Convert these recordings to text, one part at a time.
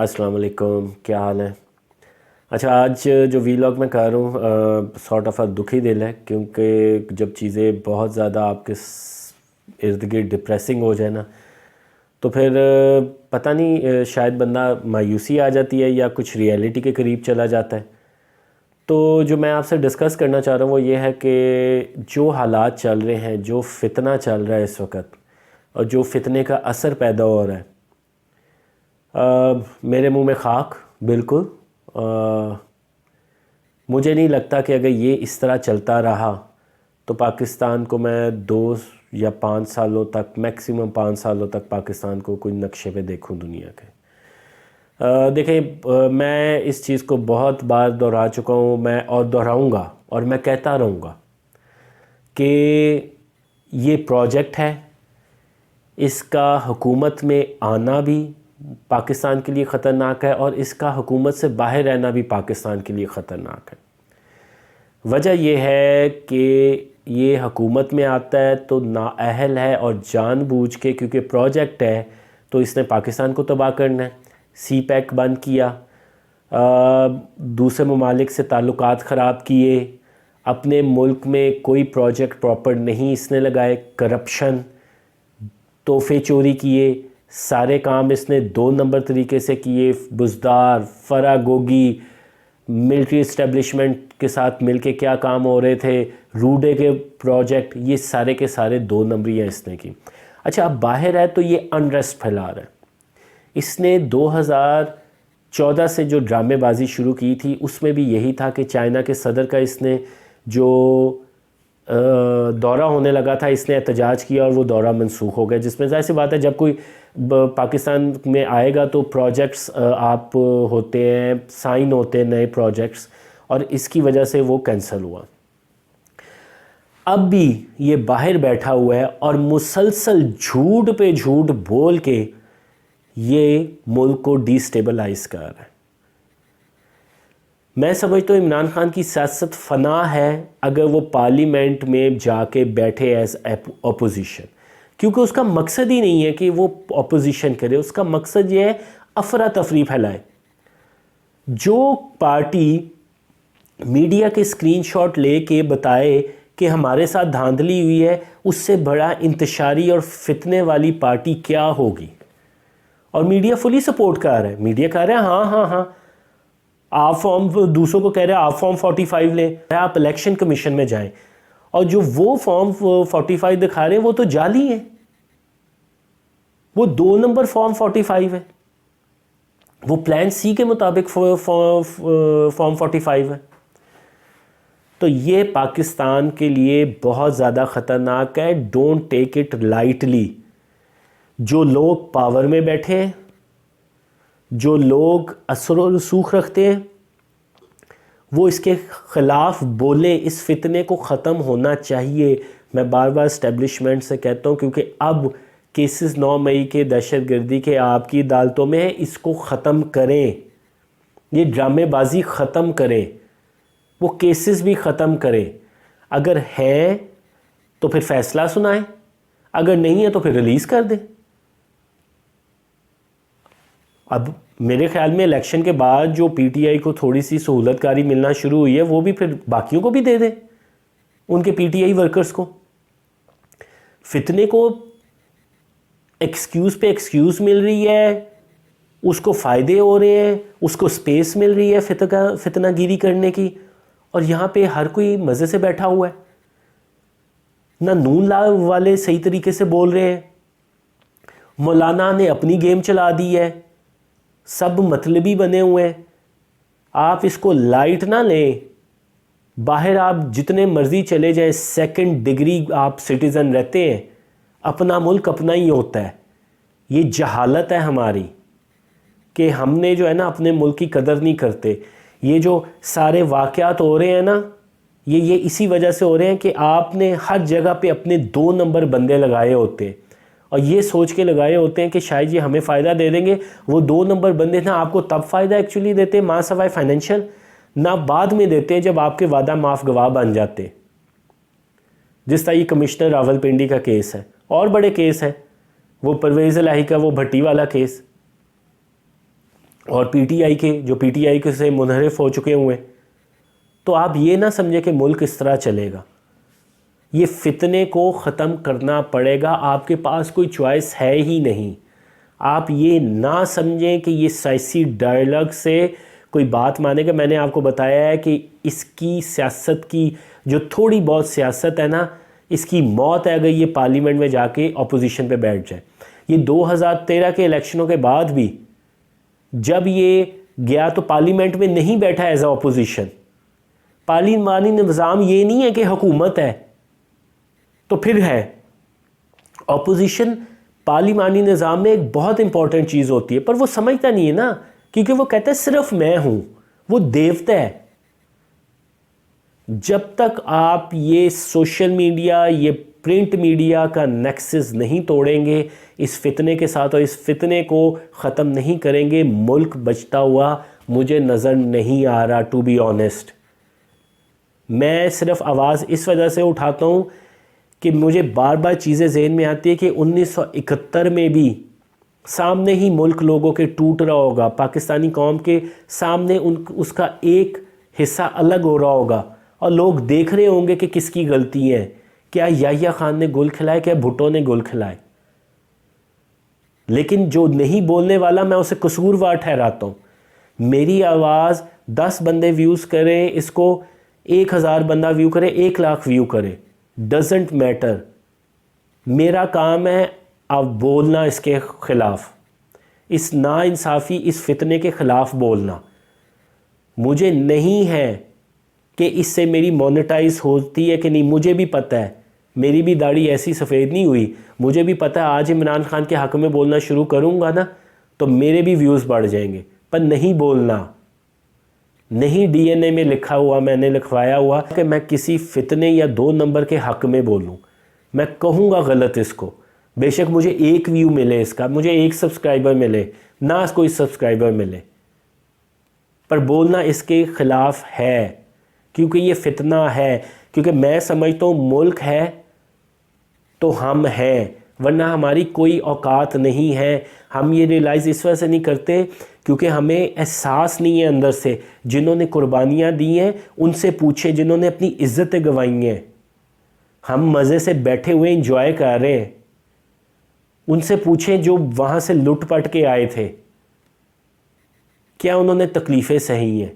السلام علیکم، کیا حال ہے؟ اچھا، آج جو ویلاگ میں کر رہا ہوں سارٹ آف دکھی دل ہے، کیونکہ جب چیزیں بہت زیادہ آپ کے ارد گرد ڈپریسنگ ہو جائے نا، تو پھر پتہ نہیں شاید بندہ مایوسی آ جاتی ہے یا کچھ ریئلٹی کے قریب چلا جاتا ہے۔ تو جو میں آپ سے ڈسکس کرنا چاہ رہا ہوں وہ یہ ہے کہ جو حالات چل رہے ہیں، جو فتنہ چل رہا ہے اس وقت، اور جو فتنے کا اثر پیدا ہو رہا ہے، میرے منہ میں خاک بالکل۔ مجھے نہیں لگتا کہ اگر یہ اس طرح چلتا رہا تو پاکستان کو میں 2 یا 5 سالوں تک، میکسیمم 5 سالوں تک پاکستان کو کوئی نقشے پہ دیکھوں دنیا کے۔ دیکھیں، میں اس چیز کو بہت بار دہرا چکا ہوں، میں اور دہراؤں گا، اور میں کہتا رہوں گا کہ یہ پروجیکٹ ہے، اس کا حکومت میں آنا بھی پاکستان کے لیے خطرناک ہے، اور اس کا حکومت سے باہر رہنا بھی پاکستان کے لیے خطرناک ہے۔ وجہ یہ ہے کہ یہ حکومت میں آتا ہے تو نااہل ہے، اور جان بوجھ کے، کیونکہ پروجیکٹ ہے تو اس نے پاکستان کو تباہ کرنا ہے۔ سی پیک بند کیا، دوسرے ممالک سے تعلقات خراب کیے، اپنے ملک میں کوئی پروجیکٹ پراپر نہیں اس نے لگائے، کرپشن، تحفے چوری کیے، سارے کام اس نے 2 نمبر طریقے سے کیے، بزدار، فراگوگی، ملٹری اسٹیبلشمنٹ کے ساتھ مل کے کیا کام ہو رہے تھے، روڈے کے پروجیکٹ، یہ سارے کے سارے 2 نمبریاں اس نے کی۔ اچھا، اب باہر ہے تو یہ انریسٹ پھیلا رہا ہے۔ اس نے 2014 سے جو ڈرامے بازی شروع کی تھی، اس میں بھی یہی تھا کہ چائنا کے صدر کا اس نے جو دورہ ہونے لگا تھا، اس نے احتجاج کیا اور وہ دورہ منسوخ ہو گیا، جس میں ظاہر سی بات ہے جب کوئی پاکستان میں آئے گا تو پروجیکٹس آپ ہوتے ہیں، سائن ہوتے ہیں نئے پروجیکٹس، اور اس کی وجہ سے وہ کینسل ہوا۔ اب بھی یہ باہر بیٹھا ہوا ہے اور مسلسل جھوٹ پہ جھوٹ بول کے یہ ملک کو ڈی سٹیبلائز کر رہا ہے۔ میں سمجھتا ہوں عمران خان کی سیاست فنا ہے اگر وہ پارلیمنٹ میں جا کے بیٹھے ایز اپوزیشن، کیونکہ اس کا مقصد ہی نہیں ہے کہ وہ اپوزیشن کرے، اس کا مقصد یہ ہے افراتفری پھیلائے۔ جو پارٹی میڈیا کے اسکرین شاٹ لے کے بتائے کہ ہمارے ساتھ دھاندلی ہوئی ہے، اس سے بڑا انتشاری اور فتنے والی پارٹی کیا ہوگی؟ اور میڈیا فلی سپورٹ کر رہا ہے، میڈیا کہہ رہا ہے ہاں ہاں ہاں، آپ فارم، دوسروں کو کہہ رہے ہیں آپ فارم 45 لیں، آپ الیکشن کمیشن میں جائیں، اور جو وہ فارم 45 دکھا رہے ہیں وہ تو جعلی ہیں، وہ 2 نمبر فارم 45 ہے، وہ پلان سی کے مطابق فارم 45 ہے۔ تو یہ پاکستان کے لیے بہت زیادہ خطرناک ہے، ڈونٹ ٹیک اٹ لائٹلی۔ جو لوگ پاور میں بیٹھے ہیں، جو لوگ اثر و رسوخ رکھتے ہیں، وہ اس کے خلاف بولیں، اس فتنے کو ختم ہونا چاہیے۔ میں بار بار اسٹیبلشمنٹ سے کہتا ہوں، کیونکہ اب کیسز 9 مئی کے دہشت گردی کے آپ کی عدالتوں میں ہے، اس کو ختم کریں، یہ ڈرامے بازی ختم کریں، وہ کیسز بھی ختم کریں۔ اگر ہے تو پھر فیصلہ سنائیں، اگر نہیں ہے تو پھر ریلیز کر دیں۔ اب میرے خیال میں الیکشن کے بعد جو پی ٹی آئی کو تھوڑی سی سہولت کاری ملنا شروع ہوئی ہے، وہ بھی پھر باقیوں کو بھی دے دیں، ان کے پی ٹی آئی ورکرز کو۔ فتنے کو ایکسکیوز پہ ایکسکیوز مل رہی ہے، اس کو فائدے ہو رہے ہیں، اس کو سپیس مل رہی ہے فتنہ گیری کرنے کی، اور یہاں پہ ہر کوئی مزے سے بیٹھا ہوا ہے۔ نہ نون لا والے صحیح طریقے سے بول رہے ہیں، مولانا نے اپنی گیم چلا دی ہے، سب مطلبی بنے ہوئے ہیں۔ آپ اس کو لائٹ نہ لیں، باہر آپ جتنے مرضی چلے جائیں، 2nd ڈگری آپ سٹیزن رہتے ہیں، اپنا ملک اپنا ہی ہوتا ہے۔ یہ جہالت ہے ہماری کہ ہم نے جو ہے نا اپنے ملک کی قدر نہیں کرتے۔ یہ جو سارے واقعات ہو رہے ہیں نا، یہ اسی وجہ سے ہو رہے ہیں کہ آپ نے ہر جگہ پہ اپنے 2 نمبر بندے لگائے ہوتے ہیں، اور یہ سوچ کے لگائے ہوتے ہیں کہ شاید یہ ہمیں فائدہ دے دیں گے۔ وہ 2 نمبر بندے نا آپ کو تب فائدہ ایکچولی دیتے ہیں، ماں سوائے فائنینشیل، نہ بعد میں دیتے ہیں جب آپ کے وعدہ معاف گواہ بن جاتے، جس طرح یہ کمشنر راول پنڈی کا کیس ہے، اور بڑے کیس ہیں، وہ پرویز الہی کا وہ بھٹی والا کیس۔ اور پی ٹی آئی کے جو پی ٹی آئی کے سے منحرف ہو چکے ہوئے. تو آپ یہ نہ سمجھیں کہ ملک اس طرح چلے گا. یہ فتنے کو ختم کرنا پڑے گا. آپ کے پاس کوئی چوائس ہے ہی نہیں. آپ یہ نہ سمجھیں کہ یہ سیاسی ڈائلاگ سے کوئی بات مانے گا. میں نے آپ کو بتایا ہے کہ اس کی سیاست کی جو تھوڑی بہت سیاست ہے نا، اس کی موت ہے اگر یہ پارلیمنٹ میں جا کے اپوزیشن پہ بیٹھ جائے. یہ 2013 کے الیکشنوں کے بعد بھی جب یہ گیا تو پارلیمنٹ میں نہیں بیٹھا ایز اے اپوزیشن. پارلیمانی نظام یہ نہیں ہے کہ حکومت ہے تو پھر ہے. اپوزیشن پارلیمانی نظام میں ایک بہت امپورٹنٹ چیز ہوتی ہے، پر وہ سمجھتا نہیں ہے نا، کیونکہ وہ کہتا ہے صرف میں ہوں. وہ دیوتا ہے. جب تک آپ یہ سوشل میڈیا، یہ پرنٹ میڈیا کا نیکسس نہیں توڑیں گے اس فتنے کے ساتھ اور اس فتنے کو ختم نہیں کریں گے، ملک بچتا ہوا مجھے نظر نہیں آ رہا. ٹو بی آنیسٹ، میں صرف آواز اس وجہ سے اٹھاتا ہوں کہ مجھے بار بار چیزیں ذہن میں آتی ہے کہ 1971 میں بھی سامنے ہی ملک لوگوں کے ٹوٹ رہا ہوگا. پاکستانی قوم کے سامنے اس کا ایک حصہ الگ ہو رہا ہوگا اور لوگ دیکھ رہے ہوں گے کہ کس کی غلطی ہے. کیا یحییٰ خان نے گل کھلائے، کیا بھٹو نے گل کھلائے؟ لیکن جو نہیں بولنے والا میں اسے قصوروار ٹھہراتا ہوں. میری آواز 10 بندے ویوز کریں، اس کو 1000 بندہ ویو کرے، 1 لاکھ ویو کرے، ڈزنٹ میٹر. میرا کام ہے اب بولنا اس کے خلاف، اس ناانصافی، اس فتنے کے خلاف بولنا. مجھے نہیں ہے کہ اس سے میری مونیٹائز ہوتی ہے کہ نہیں، مجھے بھی پتہ ہے. میری بھی داڑھی ایسی سفید نہیں ہوئی. مجھے بھی پتہ ہے آج عمران خان کے حق میں بولنا شروع کروں گا نا تو میرے بھی ویوز بڑھ جائیں گے. پر نہیں بولنا، نہیں ڈی این اے میں لکھا ہوا، میں نے لکھوایا ہوا کہ میں کسی فتنے یا 2 نمبر کے حق میں بولوں. میں کہوں گا غلط اس کو، بے شک مجھے 1 ویو ملے اس کا، مجھے 1 سبسکرائبر ملے، نہ کوئی سبسکرائبر ملے، پر بولنا اس کے خلاف ہے کیونکہ یہ فتنہ ہے. کیونکہ میں سمجھتا ہوں ملک ہے تو ہم ہیں، ورنہ ہماری کوئی اوقات نہیں ہے. ہم یہ ریلائز اس وجہ سے نہیں کرتے کیونکہ ہمیں احساس نہیں ہے اندر سے. جنہوں نے قربانیاں دی ہیں ان سے پوچھیں، جنہوں نے اپنی عزتیں گنوائی ہیں. ہم مزے سے بیٹھے ہوئے انجوائے کر رہے ہیں، ان سے پوچھیں جو وہاں سے لٹ پٹ کے آئے تھے، کیا انہوں نے تکلیفیں سہی ہیں.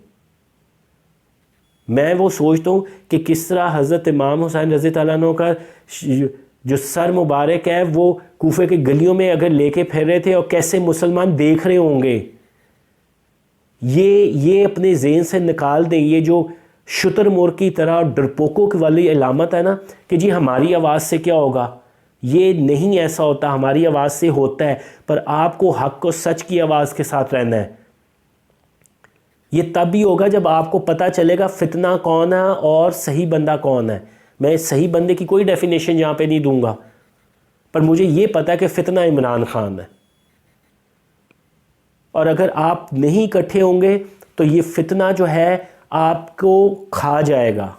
میں وہ سوچتا ہوں کہ کس طرح حضرت امام حسین رضی اللہ عنہ کا جو سر مبارک ہے وہ کوفے کی گلیوں میں اگر لے کے پھر رہے تھے اور کیسے مسلمان دیکھ رہے ہوں گے. یہ اپنے ذہن سے نکال دیں. یہ جو شتر مور کی طرح ڈرپوکوں کی والی علامت ہے نا کہ جی ہماری آواز سے کیا ہوگا، یہ نہیں ایسا ہوتا. ہماری آواز سے ہوتا ہے، پر آپ کو حق و سچ کی آواز کے ساتھ رہنا ہے. یہ تب ہی ہوگا جب آپ کو پتہ چلے گا فتنہ کون ہے اور صحیح بندہ کون ہے. میں صحیح بندے کی کوئی ڈیفینیشن یہاں پہ نہیں دوں گا، پر مجھے یہ پتہ ہے کہ فتنہ عمران خان ہے. اور اگر آپ نہیں اکٹھے ہوں گے تو یہ فتنہ جو ہے آپ کو کھا جائے گا.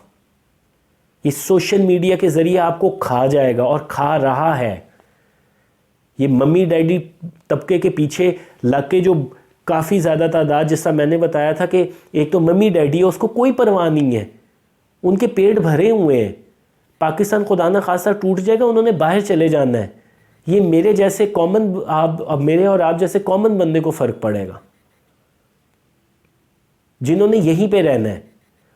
یہ سوشل میڈیا کے ذریعے آپ کو کھا جائے گا اور کھا رہا ہے. یہ ممی ڈیڈی طبقے کے پیچھے لگ کے جو کافی زیادہ تعداد، جس طرح میں نے بتایا تھا کہ ایک تو ممی ڈیڈی ہے، اس کو کوئی پرواہ نہیں ہے، ان کے پیٹ بھرے ہوئے ہیں. پاکستان خدا نہ خواستہ ٹوٹ جائے گا، انہوں نے باہر چلے جانا ہے. یہ میرے جیسے کامن، اب میرے اور آپ جیسے کامن بندے کو فرق پڑے گا جنہوں نے یہیں پہ رہنا ہے.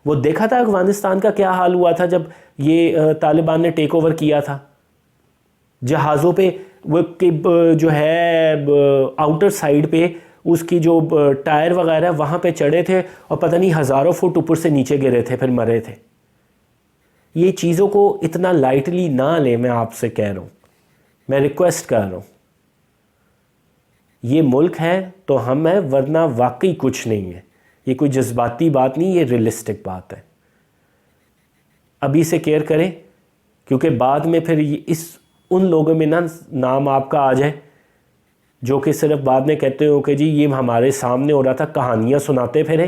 وہ دیکھا تھا افغانستان کا کیا حال ہوا تھا جب یہ طالبان نے ٹیک اوور کیا تھا. جہازوں پہ وہ جو ہے آؤٹر سائیڈ پہ اس کی جو ٹائر وغیرہ وہاں پہ چڑھے تھے اور پتہ نہیں ہزاروں فٹ اوپر سے نیچے گرے تھے، پھر مرے تھے. یہ چیزوں کو اتنا لائٹلی نہ لیں، میں آپ سے کہہ رہا ہوں، میں ریکویسٹ کر رہا ہوں. یہ ملک ہے تو ہم ہیں، ورنہ واقعی کچھ نہیں ہے. یہ کوئی جذباتی بات نہیں، یہ ریئلسٹک بات ہے. ابھی سے کیئر کریں کیونکہ بعد میں پھر ان لوگوں میں نام آپ کا آ جائے جو کہ صرف بعد میں کہتے ہو کہ جی یہ ہمارے سامنے ہو رہا تھا، کہانیاں سناتے پھریں.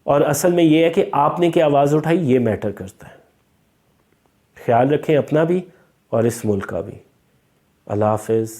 اور اصل میں یہ ہے کہ آپ نے کیا آواز اٹھائی، یہ میٹر کرتا ہے. خیال رکھیں اپنا بھی اور اس ملک کا بھی. اللہ حافظ.